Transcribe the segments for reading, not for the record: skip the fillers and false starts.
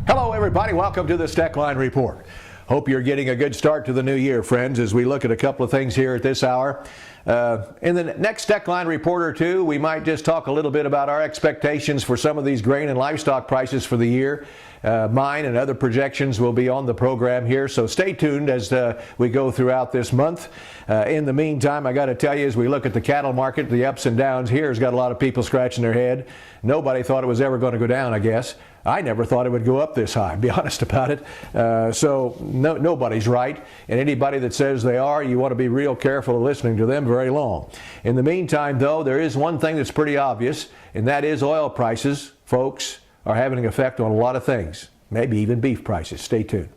Hello, everybody. Welcome to the Steckline Report. Hope you're getting a good start to the new year, friends, as we look at a couple of things here at this hour. In the next Steckline Report or two, we might just talk a little bit about our expectations for some of these grain and livestock prices for the year. Mine and other projections will be on the program here, so stay tuned as we go throughout this month. In the meantime, I got to tell you, as we look at the cattle market, the ups and downs here has got a lot of people scratching their head. Nobody thought it was ever going to go down, I guess. I never thought it would go up this high, be honest about it. So nobody's right, and anybody that says they are, you want to be real careful of listening to them very long. In the meantime, though, there is one thing that's pretty obvious, and that is oil prices, folks, are having an effect on a lot of things, maybe even beef prices. Stay tuned.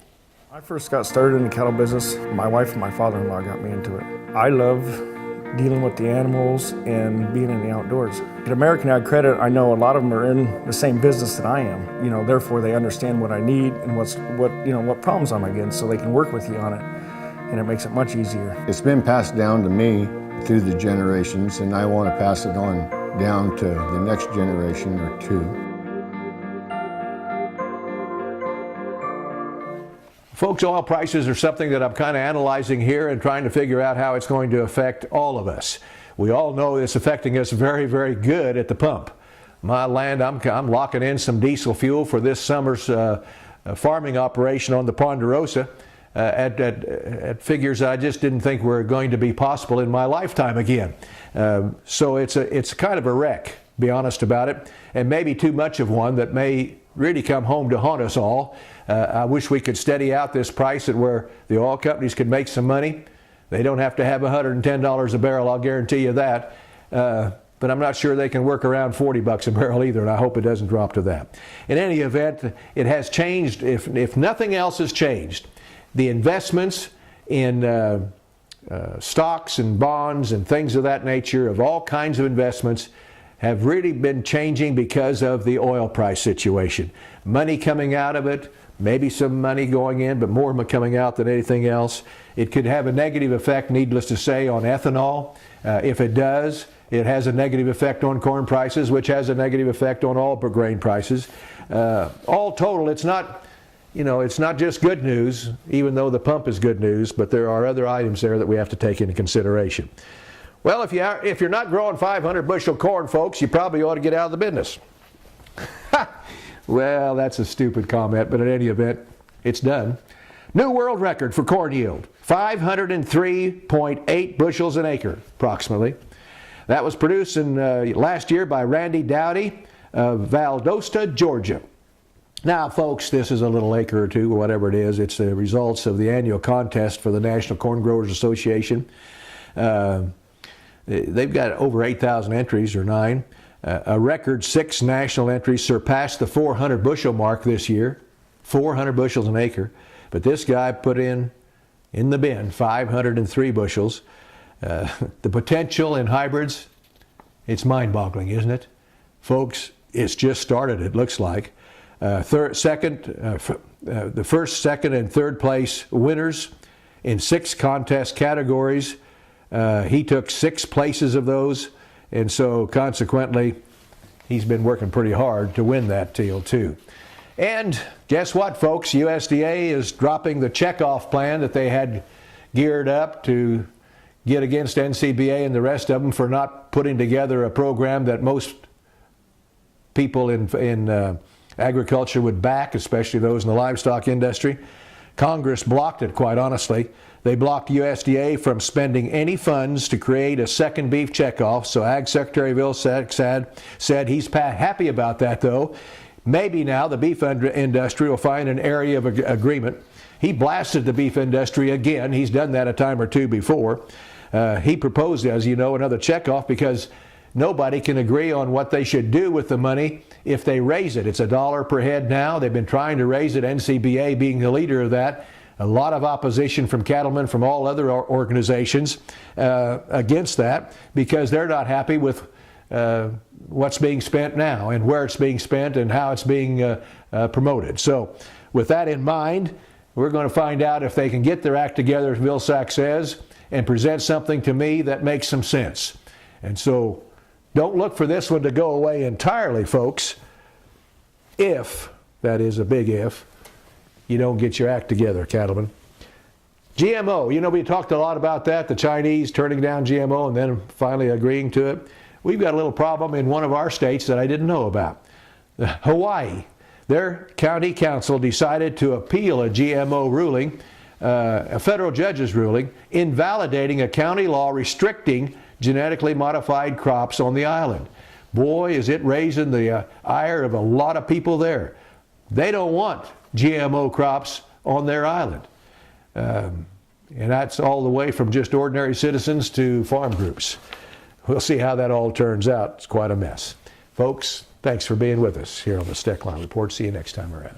I first got started in the cattle business. My wife and my father-in-law got me into it. I love dealing with the animals and being in the outdoors. At American Ag Credit, I know a lot of them are in the same business that I am. You know, therefore they understand what I need and what problems I'm against, so they can work with you on it, and it makes it much easier. It's been passed down to me through the generations, and I want to pass it on down to the next generation or two. Folks, oil prices are something that I'm kind of analyzing here and trying to figure out how it's going to affect all of us. We all know it's affecting us very, very good at the pump. My land, I'm locking in some diesel fuel for this summer's farming operation on the Ponderosa at figures I just didn't think were going to be possible in my lifetime again. So it's kind of a wreck, be honest about it, and maybe too much of one that may really come home to haunt us all. I wish we could steady out this price at where the oil companies could make some money. They don't have to have $110 a barrel, I'll guarantee you that. But I'm not sure they can work around 40 bucks a barrel either, and I hope it doesn't drop to that. In any event, it has changed. If nothing else has changed, the investments in stocks and bonds and things of that nature, of all kinds of investments, have really been changing because of the oil price situation. Money coming out of it, maybe some money going in, but more coming out than anything else. It could have a negative effect, needless to say, on ethanol. If it does, it has a negative effect on corn prices, which has a negative effect on all grain prices. All total, it's not just good news, even though the pump is good news, but there are other items there that we have to take into consideration. Well, if you're not growing 500 bushel corn, folks, you probably ought to get out of the business. Well, that's a stupid comment, but in any event, it's done. New world record for corn yield, 503.8 bushels an acre, approximately. That was produced last year by Randy Dowdy of Valdosta, Georgia. Now, folks, this is a little acre or two, or whatever it is. It's the results of the annual contest for the National Corn Growers Association. They've got over 8,000 entries, or 9. A record 6 national entries surpassed the 400 bushel mark this year, 400 bushels an acre. But this guy put in the bin 503 bushels. The potential in hybrids, it's mind-boggling, isn't it? Folks, it's just started, it looks like. The first, second, and third place winners in 6 contest categories. He took 6 places of those, and so consequently he's been working pretty hard to win that deal too. And guess what, folks? USDA is dropping the checkoff plan that they had geared up to get against NCBA and the rest of them for not putting together a program that most people in agriculture would back, especially those in the livestock industry. Congress blocked it, quite honestly. They blocked USDA from spending any funds to create a second beef checkoff. So Ag Secretary Vilsack said he's happy about that, though. Maybe now the beef industry will find an area of agreement. He blasted the beef industry again. He's done that a time or two before. He proposed, as you know, another checkoff because nobody can agree on what they should do with the money if they raise it. It's $1 per head now. They've been trying to raise it, NCBA being the leader of that. A lot of opposition from cattlemen from all other organizations against that because they're not happy with what's being spent now and where it's being spent and how it's being promoted. So with that in mind, we're going to find out if they can get their act together, as Vilsack says, and present something to me that makes some sense. And so don't look for this one to go away entirely, folks, if that is a big if, you don't get your act together, cattlemen. GMO, you know, we talked a lot about that, the Chinese turning down GMO and then finally agreeing to it. We've got a little problem in one of our states that I didn't know about. Hawaii, their county council decided to appeal a GMO ruling, a federal judge's ruling, invalidating a county law restricting genetically modified crops on the island. Boy, is it raising the ire of a lot of people there. They don't want GMO crops on their island. And that's all the way from just ordinary citizens to farm groups. We'll see how that all turns out. It's quite a mess. Folks, thanks for being with us here on the Steckline Report. See you next time around.